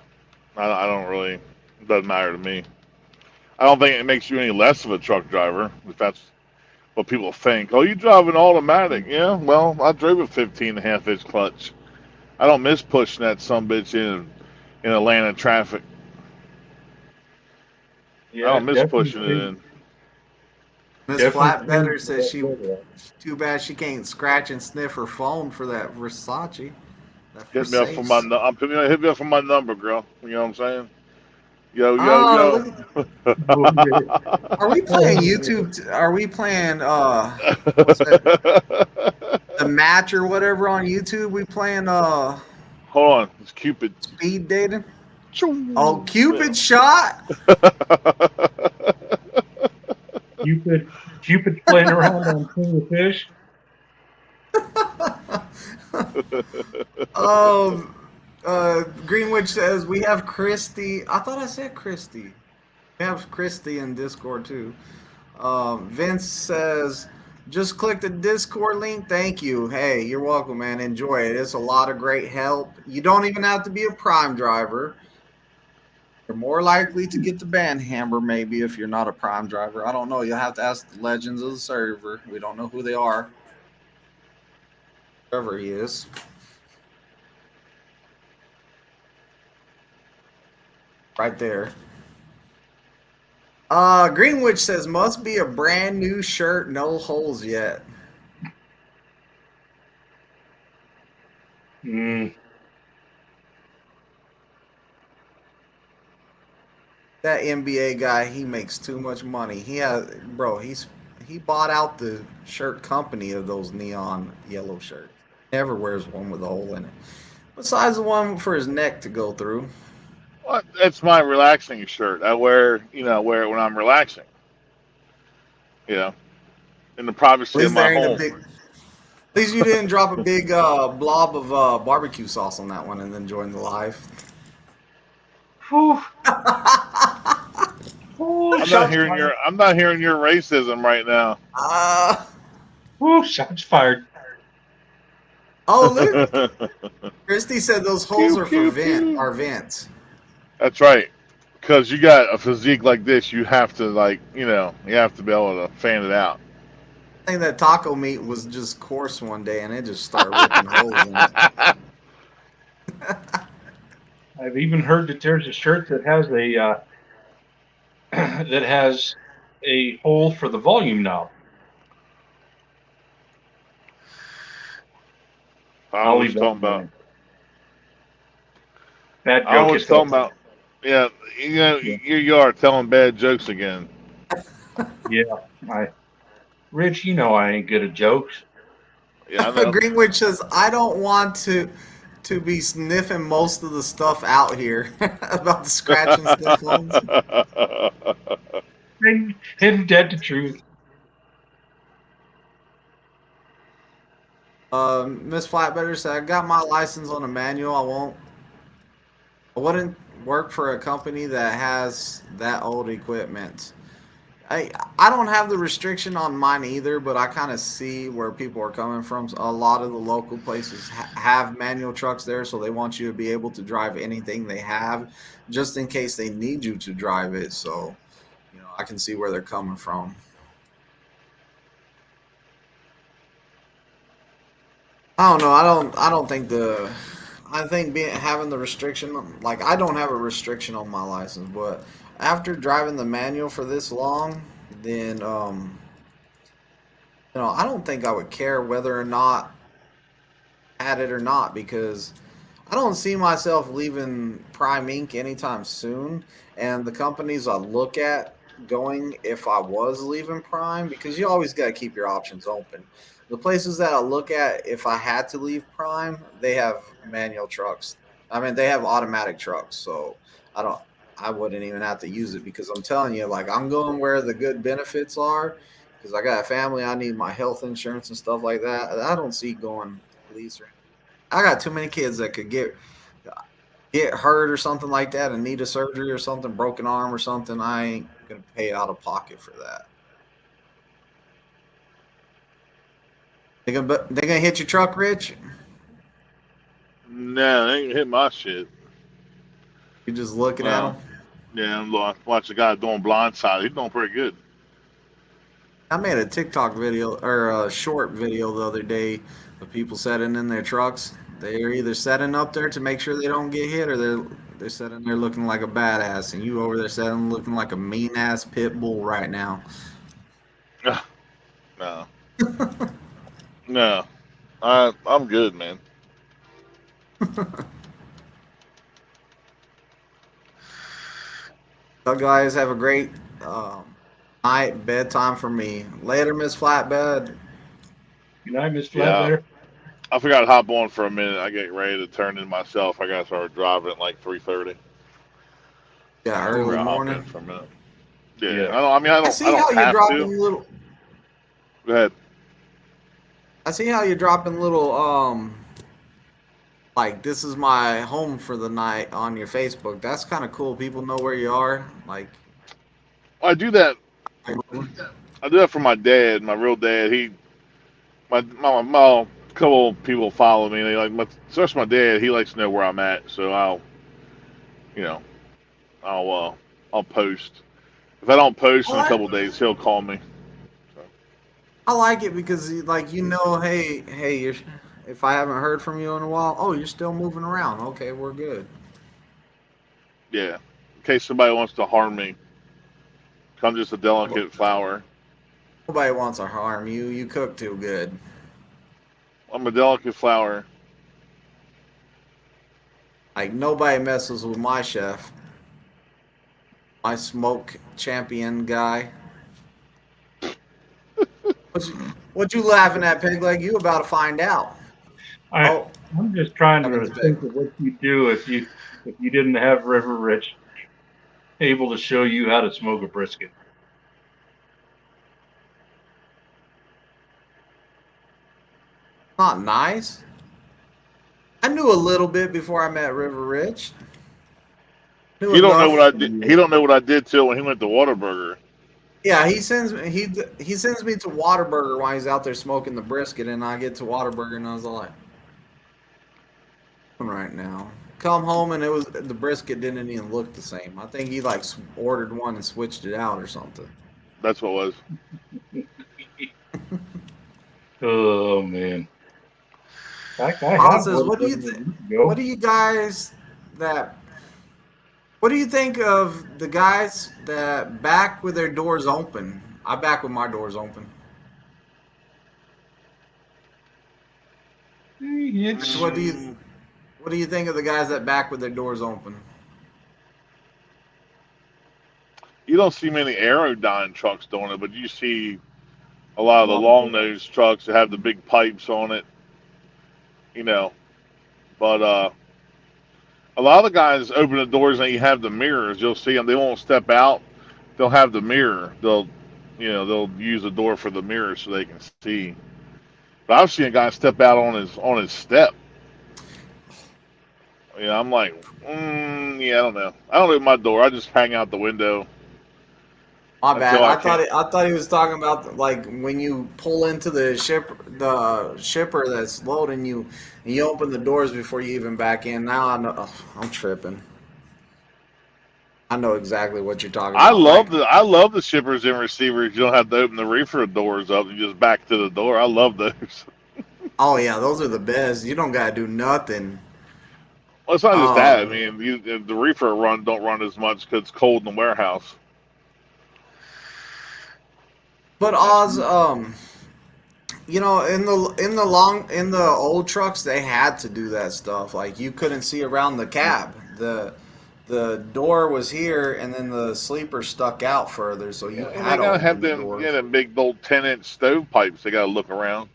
don't really. It doesn't matter to me. I don't think it makes you any less of a truck driver, if that's what people think. Oh, you drive an automatic? Yeah, well, I drove a 15.5-inch clutch. I don't miss pushing that sumbitch in Atlanta traffic. I don't miss pushing it in. Miss Flatbetter says too bad she can't scratch and sniff her phone for that Versace. That Hit me up for my hit me up for my number, girl. You know what I'm saying? Yo. Are we playing YouTube? Are we playing what's that? The match or whatever on YouTube? We playing Hold on, it's Cupid. Speed dating. Oh, Cupid shot. Cupid's playing around on King of Fish. Greenwich says we have Christy. I thought I said Christy. We have Christy in Discord too. Vince says, just click the Discord link. Thank you. Hey, you're welcome, man. Enjoy it. It's a lot of great help. You don't even have to be a Prime driver. You're more likely to get the band hammer, maybe, if you're not a Prime driver. I don't know. You'll have to ask the legends of the server. We don't know who they are. Whoever he is. Right there. Greenwich says, must be a brand new shirt, no holes yet. That NBA guy, he makes too much money. He bought out the shirt company of those neon yellow shirts. Never wears one with a hole in it. Besides the one for his neck to go through. Well, that's my relaxing shirt. I wear it when I'm relaxing. You know, in the privacy of my home. At least you didn't drop a big blob of barbecue sauce on that one and then join the live. I'm not hearing your racism right now. Shots fired. Oh, look. Christy said those holes are for vents. That's right. Because you got a physique like this, you have to you have to be able to fan it out. I think that taco meat was just coarse one day and it just started ripping holes in it. I've even heard that there's a shirt that has a hole for the volume knob. I was talking about. Bad joke. I was talking about. Yeah, you are telling bad jokes again. Yeah, Rich, you know I ain't good at jokes. Yeah, I know. Greenwich says, I don't want to be sniffing most of the stuff out here about the scratch and sniff ones. And dead to truth. Miss Flatbetter said, I got my license on a manual. I wouldn't work for a company that has that old equipment. I don't have the restriction on mine either, but I kind of see where people are coming from. A lot of the local places have manual trucks there, so they want you to be able to drive anything they have, just in case they need you to drive it. So, I can see where they're coming from. I don't know. I don't think the. I think having the restriction, like I don't have a restriction on my license, but after driving the manual for this long, then I don't think I would care whether or not I had it or not because I don't see myself leaving Prime Inc. anytime soon. And the companies I look at going if I was leaving Prime, because you always got to keep your options open. The places that I look at if I had to leave Prime, they have manual trucks. I mean, they have automatic trucks. So I don't, I wouldn't even have to use it because I'm telling you, like, I'm going where the good benefits are because I got a family. I need my health insurance and stuff like that. I don't see going lease or I got too many kids that could get hurt or something like that and need a surgery or something, broken arm or something. I ain't gonna pay out of pocket for that. They gonna hit your truck, Rich? No, they ain't hit my shit. You just looking at Well, them. yeah, I'm watch the guy doing blindside. He's doing pretty good. I made a TikTok video or a short video the other day of people setting in their trucks. They're either setting up there to make sure they don't get hit, or they're sitting there looking like a badass, and you over there sitting looking like a mean ass pit bull right now. No, no, I'm good, man. So guys, have a great night. Bedtime for me. Later, Miss Flatbed. Good night, Miss Yeah, Flatbear. I forgot to hop on for a minute. I get ready to turn in myself. I got to start driving at like 3:30. Yeah, I figured early I'll hop in morning. for a minute. Yeah, Yeah. I don't. I mean, I I don't. I see how don't you're have to. dropping little. Go ahead. I see how you're dropping little. Like this is my home for the night on your Facebook. That's kind of cool. People know where you are. Like, I do that. I do that for my dad. My real dad. My couple people follow me. They like my, especially my dad. He likes to know where I'm at. So you know, I'll post. If I don't post I in a like, couple days, he'll call me. So, I like it because like hey, you're. If I haven't heard from you in a while, oh, you're still moving around. Okay, we're good. yeah. In case somebody wants to harm me, I'm just a delicate flower. Nobody wants to harm you. You cook too good. I'm a delicate flower. Like nobody messes with my chef, my smoke champion guy. What you laughing at, Pig Leg? You about to find out. I Oh, I'm just trying to Kevin's think big. of what you do if you didn't have River Rich able to show you how to smoke a brisket. Not nice. I knew a little bit before I met River Rich. Knew He don't know enough. what I did. He don't know what I did till when he went to Whataburger. Yeah, he sends me to Whataburger while he's out there smoking the brisket, and I get to Whataburger and I was like, right now, come home and it was the brisket didn't even look the same. I think he like ordered one and switched it out or something. That's what it was. Oh man. I Paul had says, one "What do you a think? week ago. What do you guys that? What do you think of the guys that back with their doors open? I back with my doors open. It's What do you What do you think of the guys that back with their doors open? You don't see many Aerodyne trucks doing it, but you see a lot of the long nose trucks that have the big pipes on it. You know, but a lot of the guys open the doors and you have the mirrors. You'll see them. They won't step out. They'll have the mirror. They'll use the door for the mirror so they can see. But I've seen a guy step out on his step. Yeah, I'm like, yeah, I don't know. I don't open my door. I just hang out the window My bad. until I can't. I thought he was talking about like when you pull into the shipper that's loading you, and you open the doors before you even back in. Now I know. I'm tripping. I know exactly what you're talking about. Like, I love the shippers and receivers. You don't have to open the reefer doors up. You just back to the door. I love those. Oh yeah, those are the best. You don't gotta do nothing. Well, it's not just that. I Um, mean, the reefer run don't run as much because it's cold in the warehouse. but That's Oz, you know, in the old trucks, they had to do that stuff. Like you couldn't see around the cab. The door was here, and then the sleeper stuck out further, so you Yeah, and had they to gotta have open the them, doors. them big old 10-inch stovepipes. They gotta look around.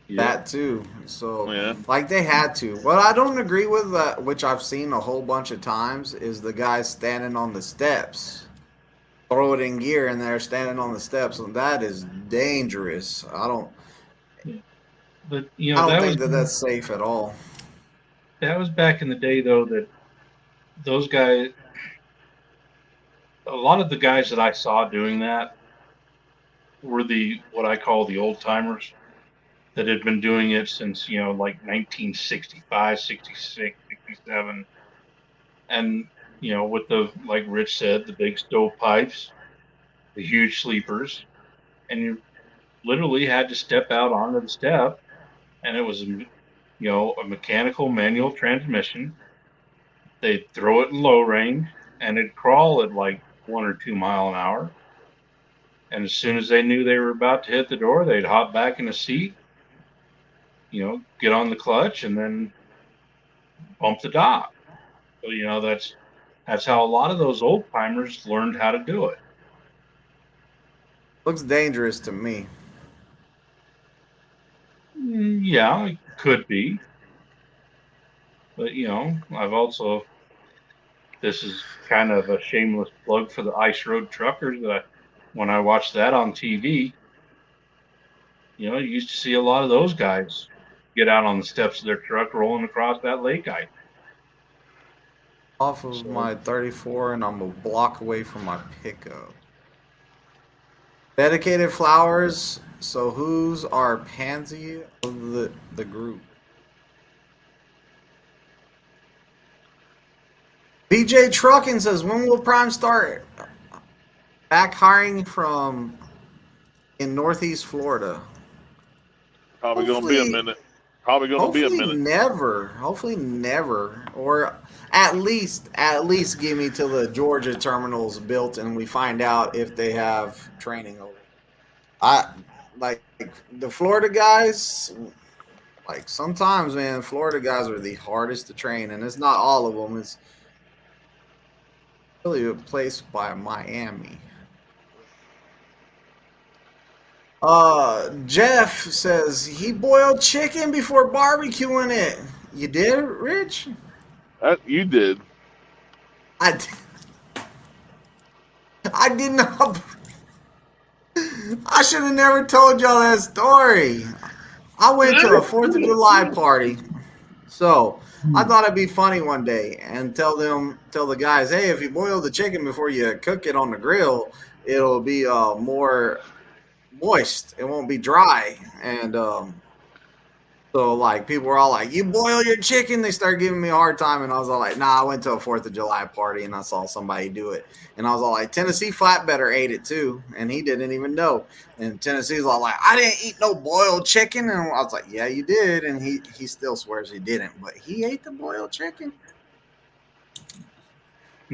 yep. That too. So, Yeah. like, they had to. What I don't agree with, which I've seen a whole bunch of times, is the guys standing on the steps, throw it in gear, and they're standing on the steps, and that is dangerous. Yeah. But you I know don't think that that's safe at all. that was back in the day though that those guys, a lot of the guys that I saw doing that were the what I call the old timers that had been doing it since like 1965, 66, 67, and with the like Rich said, the big stovepipes, the huge sleepers, and you literally had to step out onto the step, and it was a mechanical manual transmission. They'd throw it in low range, and it'd crawl at like 1 or 2 miles an hour. And as soon as they knew they were about to hit the door, they'd hop back in the seat, get on the clutch, and then bump the dock. So that's how a lot of those old timers learned how to do it. Looks dangerous to me. Yeah, it could be, but I've also this is kind of a shameless plug for the ice road truckers that when I watched that on TV, you used to see a lot of those guys get out on the steps of their truck rolling across that lake ice. Off of So my 34, and I'm a block away from my pickup. Dedicated flowers. So who's our pansy of the group? BJ Trucking says, when will Prime start back hiring from in Northeast Florida? Probably gonna be a Hopefully, minute. Probably gonna be a hopefully minute. never. Hopefully never. Or at least give me till the Georgia terminal's built and we find out if they have training over. I like the Florida guys. Like sometimes, man, Florida guys are the hardest to train, and it's not all of them. It's really replaced by Miami. Jeff says he boiled chicken before barbecuing it. You did, Rich? You did. I I did not. I should have never told y'all that story. I went to a 4th of July party, so I thought it'd be funny one day and tell the guys, hey, if you boil the chicken before you cook it on the grill, it'll be more moist. It won't be dry. And so like people were all like, "You boil your chicken?" They started giving me a hard time, and I was all like, "Nah, I went to a 4th of July party and I saw somebody do it." And I was all like, "Tennessee Flatbetter ate it too, and he didn't even know." And Tennessee's all like, "I didn't eat no boiled chicken," and I was like, "Yeah, you did." And he still swears he didn't, but he ate the boiled chicken.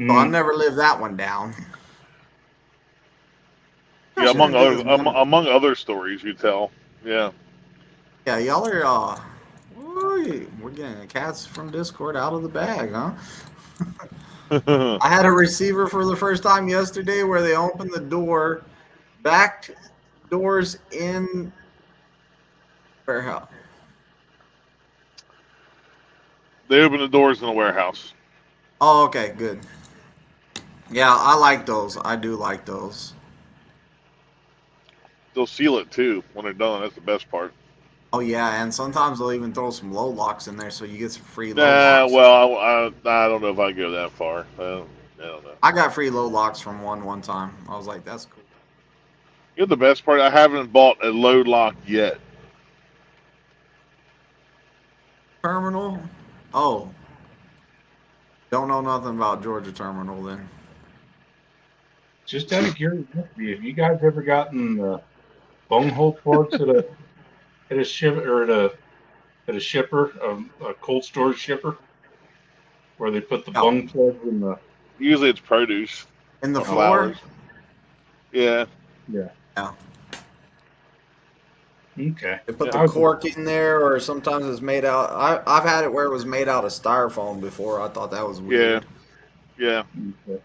So I'll never live that one down. I Yeah, shouldn't do this one. among other stories you tell. Yeah. Yeah, y'all are. We're getting cats from Discord out of the bag, huh? I had a receiver for the first time yesterday where they opened the door, back doors in warehouse. They open the doors in the warehouse. Oh, okay, good. Yeah, I like those. I do like those. They'll seal it too when they're done. That's the best part. Oh yeah, and sometimes they'll even throw some low locks in there so you get some free low Nah, locks. well, I don't know if I go that far. I don't know. I got free low locks from one time. I was like, that's cool. You know the best part? I haven't bought a load lock yet. Terminal? Oh. Don't know nothing about Georgia Terminal then. Just out of curiosity, have you guys ever gotten the bone hole ports at a shiv or at a at a shipper, a cold storage shipper, where they put the Oh. bung plugs in the. Usually it's produce In the or floor? flowers. Yeah. Yeah. Yeah. Okay. They put Yeah, the cork in there, or sometimes it's made out. I've had it where it was made out of styrofoam before. I thought that was weird. Yeah. Okay.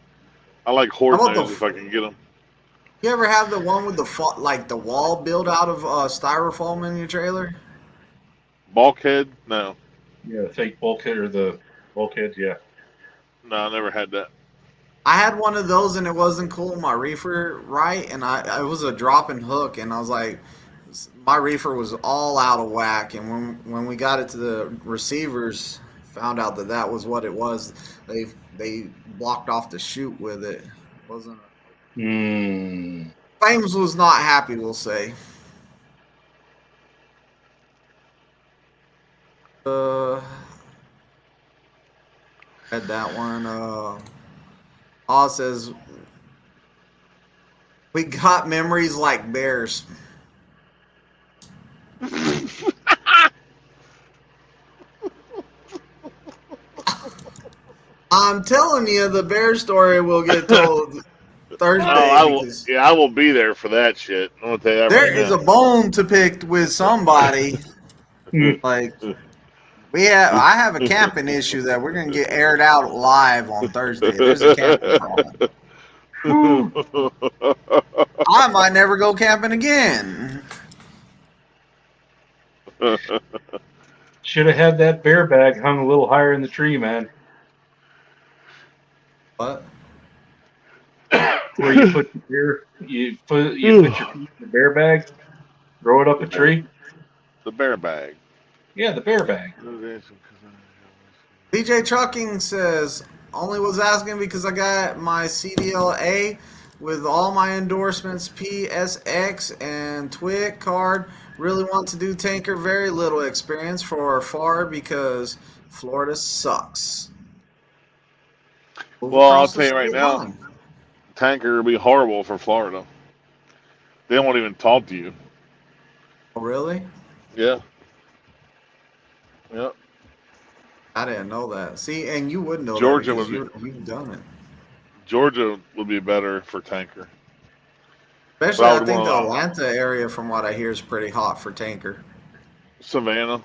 I like hoard How about those the- if I can get them. You ever have the one with the wall built out of styrofoam in your trailer? Bulkhead? No. Yeah, the fake bulkhead or the bulkheads. Yeah. No, I never had that. I had one of those and it wasn't cool. My reefer, right? And I it was a drop and hook, and I was like, my reefer was all out of whack. And when we got it to the receivers, found out that was what it was. They blocked off the chute with it. It wasn't. Hmm. Flames was not happy, we'll say. Had that one. Oz says, we got memories like bears. I'm telling you, the bear story will get told Thursday. because I will be there for that shit. I'm gonna tell you that there right is now. a bone to pick with somebody. Like I have a camping issue that we're gonna get aired out live on Thursday. There's a camping problem. I might never go camping again. Should have had that bear bag hung a little higher in the tree, man. What? Where you put you put your feet in the bear bag, throw it up a tree. The bear bag. Yeah, the bear bag. BJ Trucking says, only was asking because I got my CDLA with all my endorsements, PSX and TWIC card. Really want to do tanker, very little experience for FAR because Florida sucks. Move Well, I'll across the tell you right state now. line. Tanker would be horrible for Florida. They won't even talk to you. Oh, really? Yeah. Yep. I didn't know that. See, and you would know Georgia that because would you've done it. Georgia would be better for tanker. Especially, Well, I I would think the wanna- Atlanta area, from what I hear, is pretty hot for tanker. Savannah.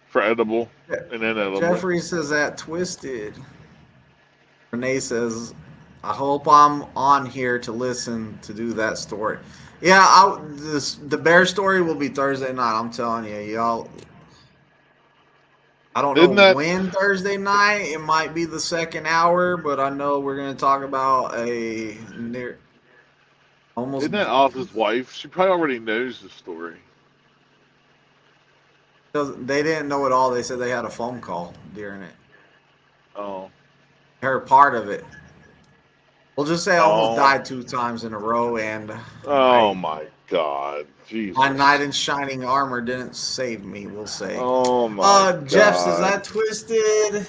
For edible and inedible. Jeffrey says that twisted. Renee says, I hope I'm on here to listen to do that story. Yeah, the bear story will be Thursday night. I'm telling you, y'all. I don't Isn't know that- when Thursday night. It might be the second hour, but I know we're going to talk about a near almost. Isn't that Oz's wife? She probably already knows the story. They didn't know it all. They said they had a phone call during it. Oh. Heard part of it. We'll just say I almost Oh. died 2 times in a row, and Oh my God. Jesus. my knight in shining armor didn't save me. We'll say. Oh my God. Jeff says that twisted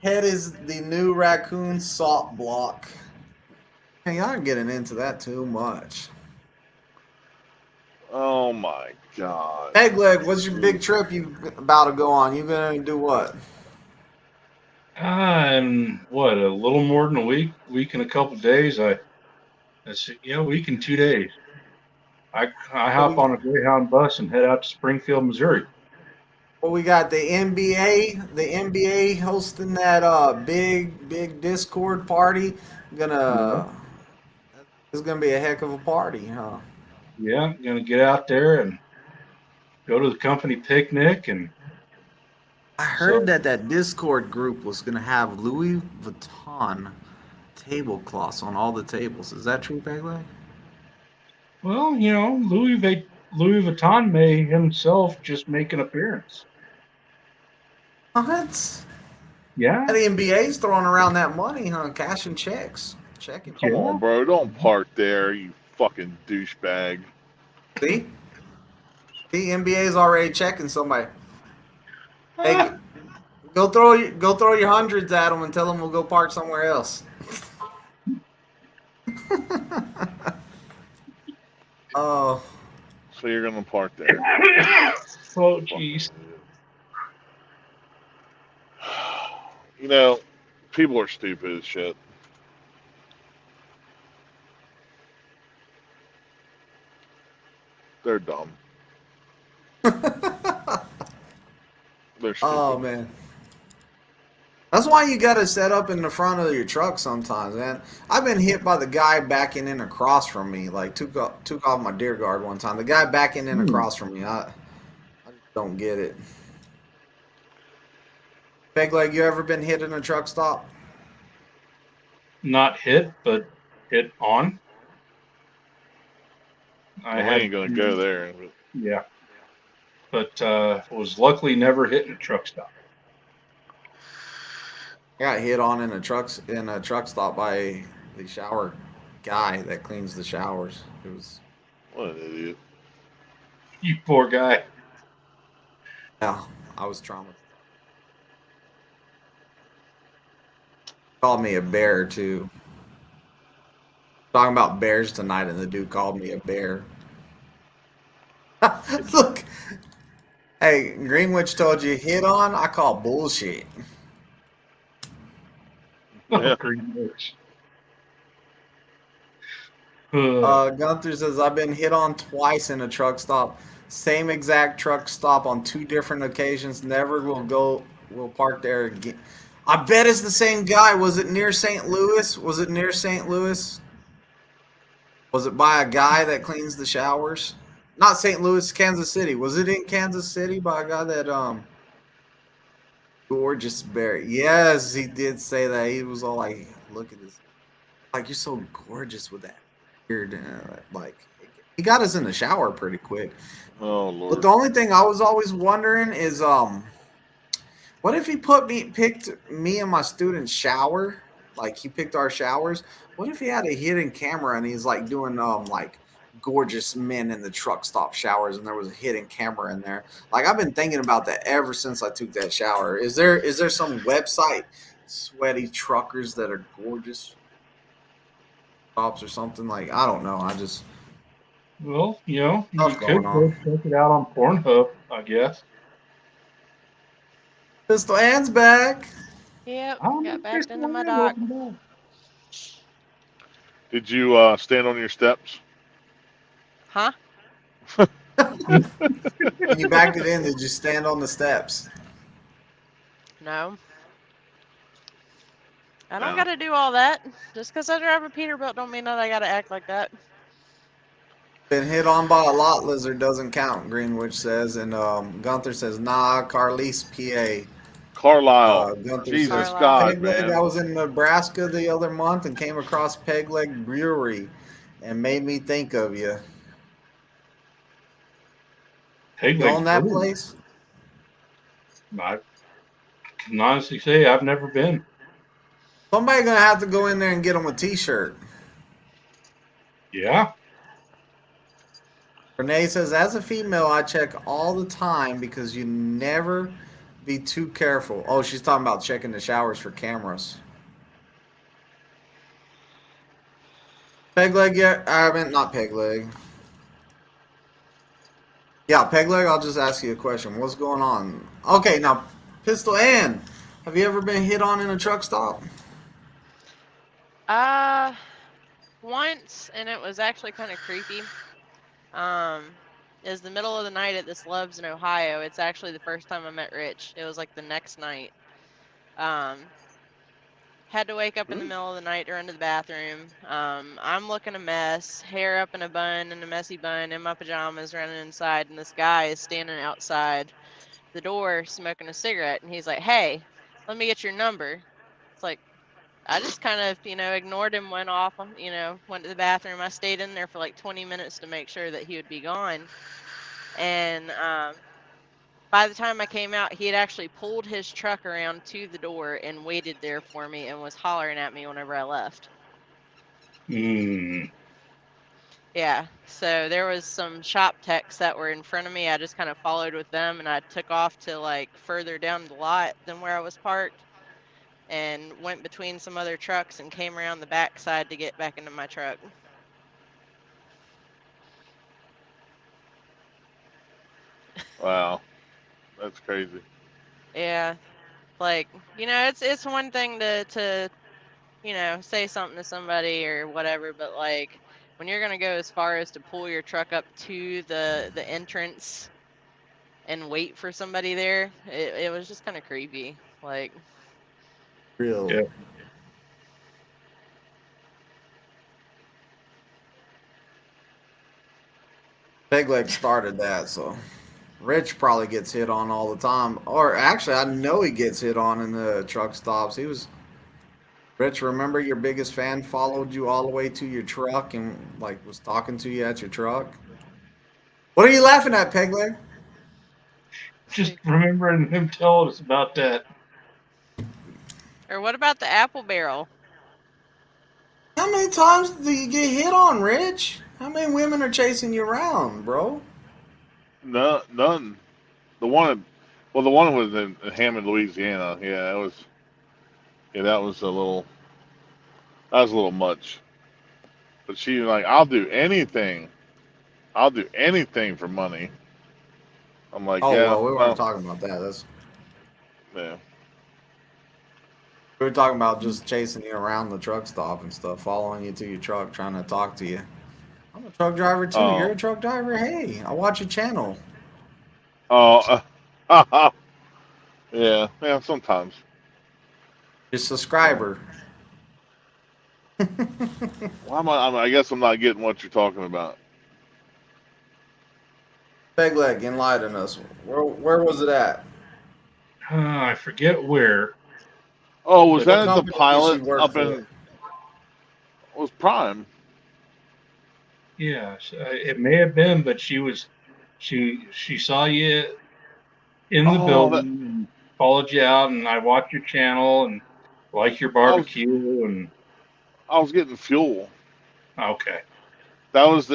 head is the new raccoon salt block. Hey, y'all are getting into that too much. Oh my God. Pegleg, what's your big trip you about to go on? You gonna do what? What, a little more than a week and a couple days. Week and 2 days. I hop on a Greyhound bus and head out to Springfield, Missouri. Well, we got the NBA. The NBA hosting that big Discord party. It's gonna be a heck of a party, huh? Yeah, gonna get out there and go to the company picnic, and I heard that Discord group was gonna have Louis Vuitton tablecloths on all the tables. Is that true, Pegleg? well, Louis Vuitton may himself just make an appearance. What? Yeah, The NBA's throwing around that money, huh? Cashing checks. Checking. Come on, bro. Don't park there, you fucking douchebag. See? The NBA's already checking somebody. Hey, go throw your hundreds at them and tell them we'll go park somewhere else. Oh, So you're gonna park there. Oh, jeez. You know, people are stupid as shit. They're dumb. They're Oh stupid. man. That's why you gotta set up in the front of your truck sometimes, man. I've been hit by the guy backing in across from me, like took off my deer guard one time. The guy backing in across from me, I just don't get it. Peg leg, you ever been hit in a truck stop? Not hit, but hit on. I Well, we had, ain't gonna go there. But yeah, but was luckily never hit in a truck stop. I got hit on in a truck stop by the shower guy that cleans the showers. It was what an idiot. You poor guy. yeah, I was traumatized. Called me a bear too. Talking about bears tonight, and the dude called me a bear. Look, hey, Greenwich told you hit on. I call bullshit. Yeah. Greenwich. Gunther says I've been hit on twice in a truck stop. Same exact truck stop on two different occasions. Never will park there again. I bet it's the same guy. Was it near St. Louis? Was it near St. Louis? Was it by a guy that cleans the showers? Not St. Louis, Kansas City. Was it in Kansas City by a guy that gorgeous bear? Yes, he did say that. He was all like, "Look at this, like you're so gorgeous with that beard." Like he got us in the shower pretty quick. Oh But Lord. the only thing I was always wondering is what if he picked me and my students shower? Like he picked our showers. What if he had a hidden camera and he's like doing like gorgeous men in the truck stop showers and there was a hidden camera in there? Like I've been thinking about that ever since I took that shower. Is there some website sweaty truckers that are gorgeous stops or something? Like I don't know. I just Well, you stuff going could on. go check it out on Pornhub, I guess. Pistol Anne's back. Yep, Oh, got backed into Pistol my Ann, dock. welcome back. Did you stand on your steps? Huh? When you backed it in, did you stand on the steps? No. I don't No. gotta do all that. Just because I drive a Peterbilt don't mean that I gotta act like that. Been hit on by a lot lizard doesn't count, Greenwich says. And Gunther says, nah, Carlise, PA. Carlisle. Gunther Jesus says, Carlisle. God, Peg Leg, man. I was in Nebraska the other month and came across Peg Leg Brewery and made me think of you. Peg You Leg's own that Brewery. place? I can honestly say I've never been. Somebody gonna have to go in there and get him a T-shirt. Yeah. Renee says, as a female, I check all the time because you never be too careful. Oh, she's talking about checking the showers for cameras. Peg leg, yeah. I mean, not peg leg. Yeah, peg leg. I'll just ask you a question. What's going on? Okay, now, Pistol Ann, have you ever been hit on in a truck stop? Once, and it was actually kind of creepy. It was the middle of the night at this Love's in Ohio. It's actually the first time I met Rich. It was like the next night. Had to wake up in the middle of the night to run to the bathroom. I'm looking a mess, hair up in a bun, in a messy bun, in my pajamas, running inside, and this guy is standing outside the door smoking a cigarette, and he's like, "Hey, let me get your number." It's like, I just kind of, ignored him, went off, went to the bathroom. I stayed in there for like 20 minutes to make sure that he would be gone. And by the time I came out, he had actually pulled his truck around to the door and waited there for me and was hollering at me whenever I left. Yeah, so there was some shop techs that were in front of me. I just kind of followed with them, and I took off to like further down the lot than where I was parked and went between some other trucks and came around the backside to get back into my truck. Yeah, so there was some shop techs that were in front of me. I just kind of followed with them, and I took off to like further down the lot than where I was parked and went between some other trucks and came around the backside to get back into my truck. Wow, that's crazy. Yeah. Like, it's one thing to say something to somebody or whatever, but like when you're gonna go as far as to pull your truck up to the entrance and wait for somebody there, it was just kind of creepy. Like, Real. Yeah. Peg Leg started that, so Rich probably gets hit on all the time. Or actually, I know he gets hit on in the truck stops. He was Rich. Remember, your biggest fan followed you all the way to your truck and like was talking to you at your truck. What are you laughing at, Peg Leg? Just remembering him telling us about that. or what about the apple barrel? How many times do you get hit on, Rich? How many women are chasing you around, bro? No, none. The one, well, the one was in Hammond, Louisiana. Yeah, it was. Yeah, that was a little much. But she was like, I'll do anything. I'll do anything for money. I'm like, Oh yeah, well, we weren't well, talking about that. yeah. We were talking about just chasing you around the truck stop and stuff, following you to your truck, trying to talk to you. I'm a truck driver too. You're Oh, a truck driver. Hey, I watch your channel. oh, yeah, yeah. Sometimes. Your subscriber. Why am I guess I'm not getting what you're talking about. Peg leg, enlighten us. Where was it at? I forget where, Oh, was but What that at the company did she pilot work up for? in? Was Prime? yeah, it may have been. But she saw you in the Oh, that building and followed you out, and I watched your channel and like your I was barbecue and I was getting fuel. okay. That was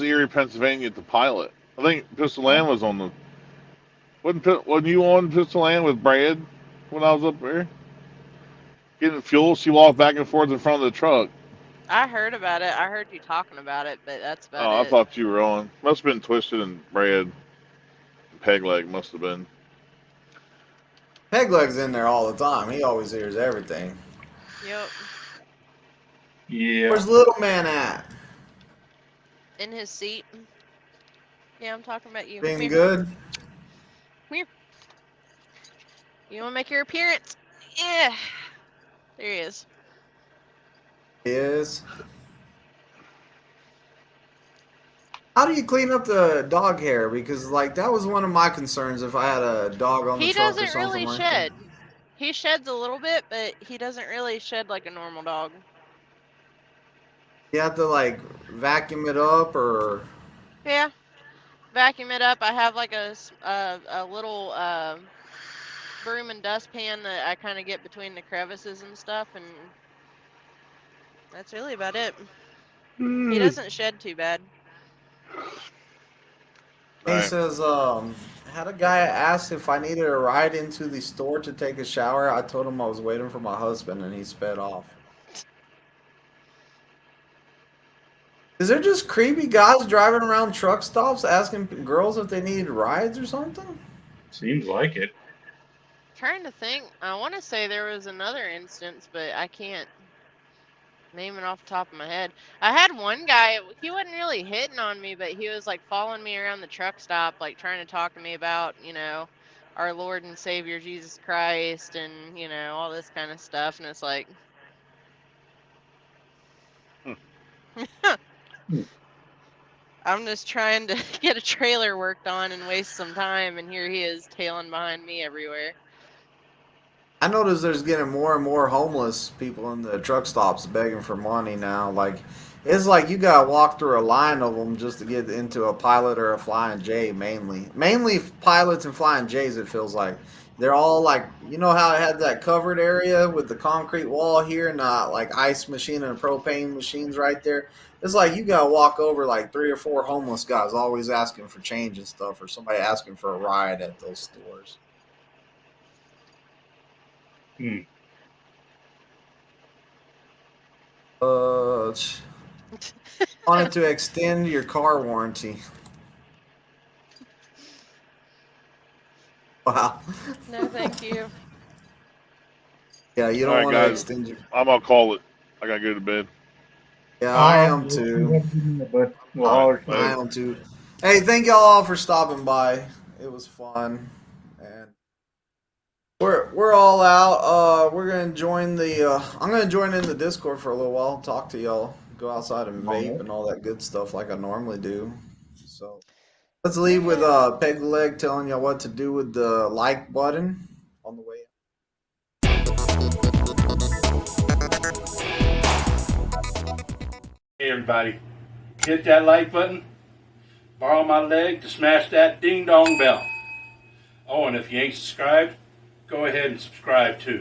Erie, Pennsylvania at the pilot. I think Pistol Land was on the wasn't you on Pistol Land with Brad when I was up there getting fuel? She walked back and forth in front of the truck. I heard about it. I heard you talking about it, but that's about Oh, I it. thought you were on. Must have been Twisted and Brad. Peg leg must have been. Peg leg's in there all the time. He always hears everything. Yep. Yeah, Where's little man at? In his seat. Yeah, I'm talking about you. Come Being here. good? Come here. You want to make your appearance? Yeah. There he is. Is. How do you clean up the dog hair? Because like that was one of my concerns if I had a dog on the He truck or doesn't something really like that. shed. He sheds a little bit, but he doesn't really shed like a normal dog. You have to like vacuum it up or Yeah. Vacuum it up. I have like a little broom and dustpan that I kind of get between the crevices and stuff, and that's really about it. He doesn't shed too bad. he Right. says, had a guy ask if I needed a ride into the store to take a shower. I told him I was waiting for my husband and he sped off. Is there just creepy guys driving around truck stops asking girls if they needed rides or something? seems like it. Trying to think. I want to say there was another instance, but I can't name it off the top of my head. I had one guy, he wasn't really hitting on me, but he was like following me around the truck stop, like trying to talk to me about, our Lord and Savior Jesus Christ and, all this kind of stuff. And it's like, Hmm. I'm just trying to get a trailer worked on and waste some time. And here he is tailing behind me everywhere. I notice there's getting more and more homeless people in the truck stops begging for money now. Like, it's like you gotta walk through a line of them just to get into a Pilot or a Flying J. Mainly Pilots and Flying J's. It feels like they're all like, you know how it had that covered area with the concrete wall here and like ice machine and propane machines right there. It's like you gotta walk over like 3 or 4 homeless guys always asking for change and stuff, or somebody asking for a ride at those stores. Hmm. Uh, wanted to extend your car warranty. Wow. No, thank you. Yeah, you All don't right, want to guys. extend your. I'm gonna call it. I gotta go to bed. Yeah, All I right. am too. But we'll All right, holler. later. I am too. Hey, thank y'all all for stopping by. It was fun, and we're all out. We're gonna join the. I'm gonna join in the Discord for a little while, talk to y'all, go outside and vape and all that good stuff like I normally do. So let's leave with Peg Leg telling y'all what to do with the like button on the way. Hey everybody, hit that like button, borrow my leg to smash that ding dong bell. Oh, and if you ain't subscribed, go ahead and subscribe too.